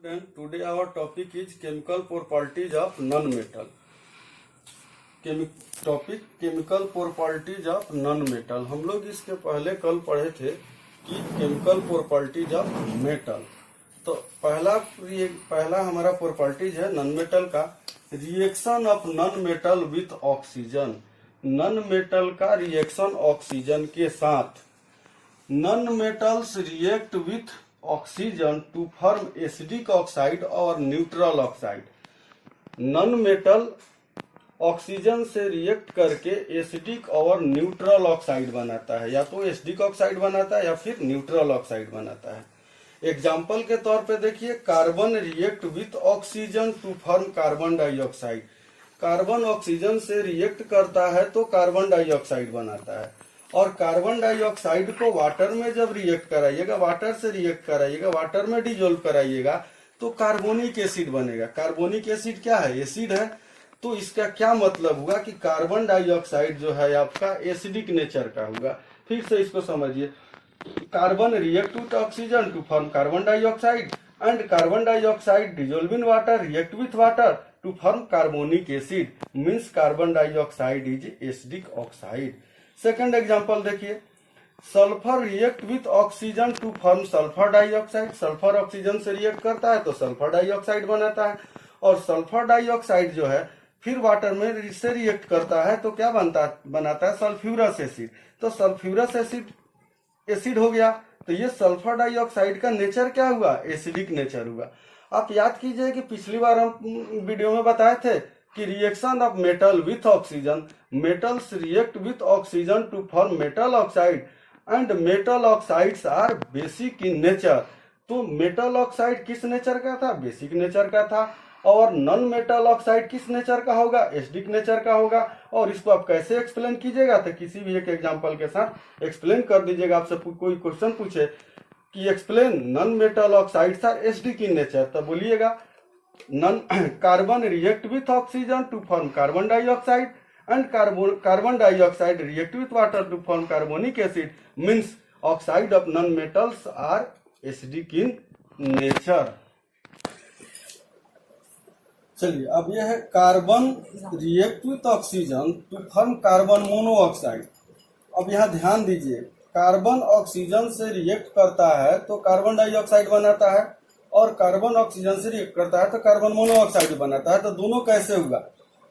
Student, today our topic is chemical properties of non-metal. Topic chemical properties of non metal. हम लोग इसके पहले कल पढ़े थे कि केमिकल प्रॉपर्टीज ऑफ मेटल। तो पहला हमारा प्रॉपर्टीज है नॉन मेटल का, reaction of non metal with oxygen. Non metal का रिएक्शन ऑक्सीजन के साथ। Non metals react with oxygen to form acidic oxide और neutral oxide. Non metal oxygen से रिएक्ट करके एसिडिक और न्यूट्रल ऑक्साइड बनाता है, या तो एसिडिक ऑक्साइड बनाता है या फिर न्यूट्रल ऑक्साइड बनाता है। एग्जाम्पल के तौर पे देखिए, carbon react with oxygen to form carbon dioxide. Carbon oxygen से रिएक्ट करता है तो कार्बन डाइऑक्साइड बनाता है, और कार्बन डाइऑक्साइड को वाटर में जब रिएक्ट कराइएगा, वाटर से रिएक्ट कराइएगा, वाटर में डिजोल्व कराइएगा तो कार्बोनिक एसिड बनेगा। कार्बोनिक एसिड क्या है? एसिड है। तो इसका क्या मतलब हुआ कि कार्बन डाइऑक्साइड जो है आपका एसिडिक नेचर का होगा। फिर से इसको समझिए, carbon react with oxygen to form carbon dioxide and carbon dioxide dissolve in water react with water to form carbonic acid, means carbon dioxide is acidic oxide. Second example देखिए, sulphur react with oxygen to form sulphur dioxide. Sulphur oxygen से react करता है तो sulphur dioxide बनाता है, और sulphur dioxide जो है फिर वाटर में इससे रिएक्ट करता है तो क्या बनाता है? Sulphurous acid. तो सल्फ्यूरस एसिड हो गया। तो ये सल्फर डाइऑक्साइड का नेचर क्या हुआ? एसिडिक नेचर हुआ। आप याद कीजिए कि पिछली बार हम वीडियो में बताए थे कि reaction of metal with oxygen, metals react with oxygen to form metal oxide and metal oxides are basic in nature. तो मेटल ऑक्साइड किस नेचर का था? बेसिक नेचर का था। और नॉन मेटल ऑक्साइड किस नेचर का होगा? एसिडिक नेचर का होगा। और इसको आप कैसे एक्सप्लेन कीजिएगा? तो किसी भी एक एग्जांपल के साथ एक्सप्लेन कर दीजिएगा। आपसे कोई क्वेश्चन पूछे कि explain non metal oxides are acidic in nature, तो बोलिएगा carbon react with oxygen to form carbon dioxide and carbon dioxide react with water to form carbonic acid, means oxide of non metals are acidic in nature. चलिए, अब यह है carbon react with oxygen to form carbon monoxide. अब यहाँ ध्यान दीजिए, carbon oxygen से react करता है तो कार्बन डाइऑक्साइड बनाता है, और कार्बन ऑक्सीजन से रिएक्ट करता है तो कार्बन मोनोऑक्साइड बनाता है। तो दोनों कैसे होगा?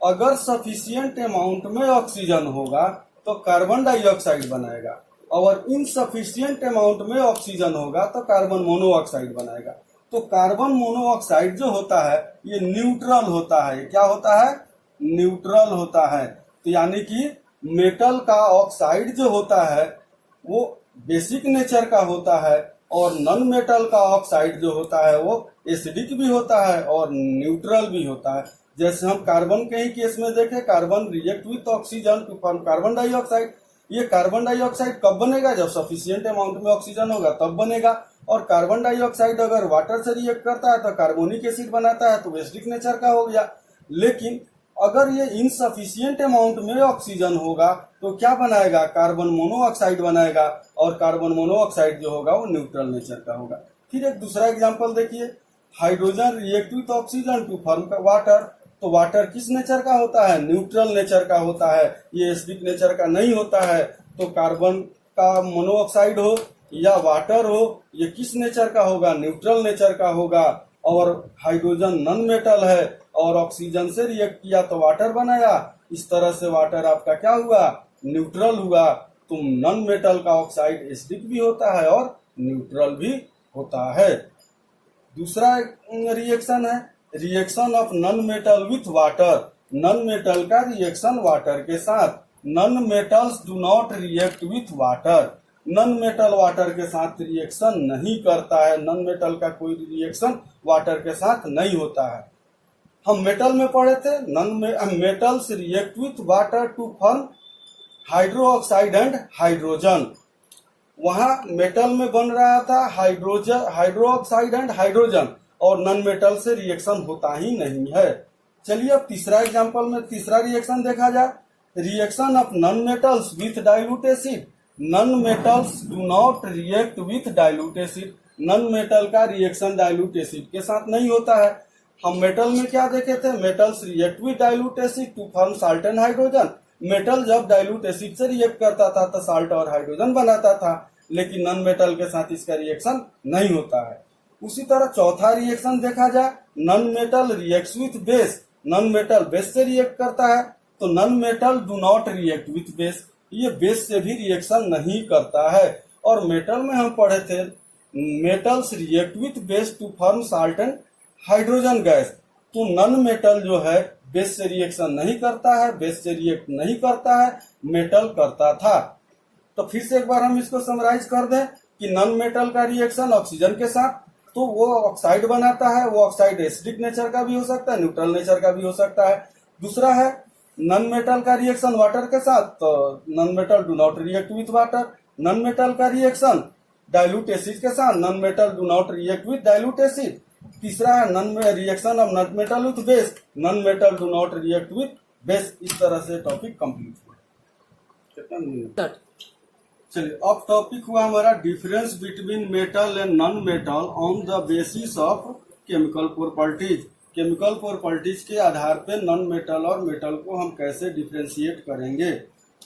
अगर सफिशिएंट अमाउंट में ऑक्सीजन होगा तो कार्बन डाइऑक्साइड बनाएगा, और इनसफिशिएंट अमाउंट में ऑक्सीजन होगा तो कार्बन मोनोऑक्साइड बनाएगा। तो कार्बन मोनोऑक्साइड जो होता है ये न्यूट्रल होता है। क्या होता है? न्यूट्रल होता है। तो यानी कि मेटल का ऑक्साइड जो होता है वो बेसिक नेचर का होता है, और नॉन मेटल का ऑक्साइड जो होता है वो एसिडिक भी होता है और न्यूट्रल भी होता है। जैसे हम कार्बन के ही केस में देखें, carbon react with oxygen to form carbon dioxide. ये कार्बन डाइऑक्साइड कब बनेगा? जब सफिशिएंट अमाउंट में ऑक्सीजन होगा तब बनेगा। और कार्बन डाइऑक्साइड अगर वाटर से रिएक्ट करता है तो कार्बोनिक एसिड बनाता है, तो एसिडिक नेचर का हो गया। लेकिन अगर ये इनसफिशिएंट अमाउंट में ऑक्सीजन होगा तो क्या बनाएगा? कार्बन मोनोऑक्साइड बनाएगा, और कार्बन मोनोऑक्साइड जो होगा वो न्यूट्रल नेचर का होगा। फिर एक दूसरा एग्जांपल देखिए, hydrogen react with oxygen to form water. तो वाटर किस नेचर का होता है? न्यूट्रल नेचर का होता है, ये एसिडिक नेचर का नहीं होता है। तो कार्बन का मोनोऑक्साइड हो या वाटर हो, ये किस नेचर का होगा? न्यूट्रल नेचर का होगा। और हाइड्रोजन नॉन मेटल है और ऑक्सीजन से रिएक्ट किया तो वाटर बनाया, इस तरह से वाटर आपका क्या हुआ? न्यूट्रल हुआ। तो नॉन मेटल का ऑक्साइड एसिडिक भी होता है और न्यूट्रल भी होता है। दूसरा रिएक्शन है reaction of non metal with water. Non metal का रिएक्शन वाटर के साथ। Non metals do not react with water. Non metal water के साथ रिएक्शन नहीं करता है। नॉन मेटल का कोई रिएक्शन वाटर के साथ नहीं होता है। हम मेटल में पढ़े थे, metals react with water to form hydroxide and hydrogen. वहां मेटल में बन रहा था हाइड्रोक्साइड एंड हाइड्रोजन, और नॉन मेटल से रिएक्शन होता ही नहीं है। चलिए, अब तीसरा एग्जांपल में तीसरा रिएक्शन देखा जाए, reaction of non metals with dilute acid. Non metals do not react with dilute acid. Non metal का रिएक्शन डाइल्यूट एसिड के साथ नहीं होता है। हम मेटल में क्या देखे थे, metals react with dilute acid to form salt and hydrogen. Metal जब डाइल्यूट एसिड से रिएक्ट करता था तो साल्ट और हाइड्रोजन बनाता था, लेकिन नॉन मेटल के साथ इसका रिएक्शन नहीं होता है। उसी तरह चौथा रिएक्शन देखा जाए, non metal reacts with base. Non metal base से रिएक्ट करता है, तो non metal do not react with base, ये बेस से भी रिएक्शन नहीं करता है। और मेटल में हम पढ़े थे metals react with base to form salt and hydrogen gas. तो नॉन मेटल जो है बेस से रिएक्शन नहीं करता है, बेस से रिएक्ट नहीं करता है, मेटल करता था। तो फिर से एक बार हम इसको समराइज कर दें कि नॉन मेटल का रिएक्शन ऑक्सीजन के साथ, तो वो ऑक्साइड बनाता है। वो ऑक्साइड एसिडिक नेचर का भी हो सकता है, न्यूट्रल नेचर का भी हो सकता है। दूसरा है नॉन मेटल का रिएक्शन वाटर के साथ, तो non metal do not react with water. Non metal का रिएक्शन डाइल्यूट एसिड के साथ, non metal do not react with dilute acid. तीसरा है non reaction of non metal with base, non metal do not react with base. इस तरह से topic complete हुआ। कितना मिनट? चलिए, अब टॉपिक हुआ हमारा difference between metal and non metal on the basis of chemical properties. Chemical properties के आधार पे नॉन मेटल और मेटल को हम कैसे डिफरेंशिएट करेंगे।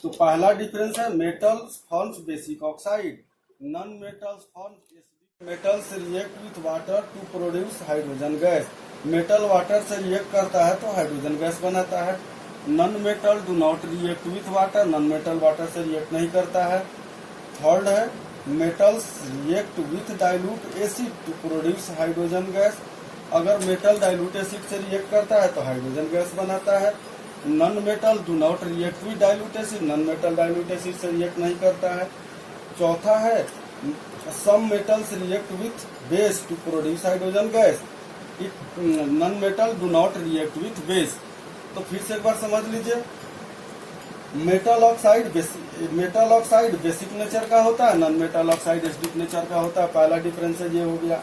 तो पहला डिफरेंस है metals forms basic oxide, non metals forms acidic. Metals react with water to produce hydrogen gas. Metal water से रिएक्ट करता है तो हाइड्रोजन गैस बनाता है। Non metal do not react with water, non metal water से react नहीं करता है। थर्ड है metals react with dilute acid to produce hydrogen gas. अगर मेटल डाइल्यूट एसिड से रिएक्ट करता है तो हाइड्रोजन गैस बनाता है। Non metal do not react with dilute acid, non metal dilute acid से रिएक्ट नहीं करता है। चौथा है some metals react with base to produce hydrogen gas, non metal do not react with base. तो फिर से एक बार समझ लीजिए, मेटल ऑक्साइड बेसिक नेचर का होता है, non metal oxide acidic nature का होता है। पहला डिफरेंस ये हो गया।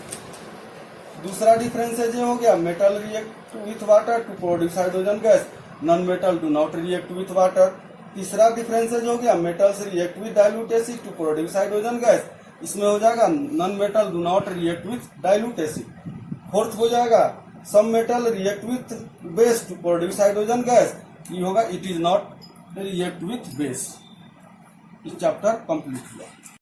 दूसरा डिफरेंस ये हो गया metal react with water to produce hydrogen gas, non metal do not react with water. तीसरा डिफरेंस हो गया metals react with dilute acid to produce hydrogen gas, इसमें हो जाएगा non metal do not react with dilute acid. Fourth हो जाएगा some metal react with base to produce hydrogen gas, ये होगा it is not react with base. इस chapter complete हुआ।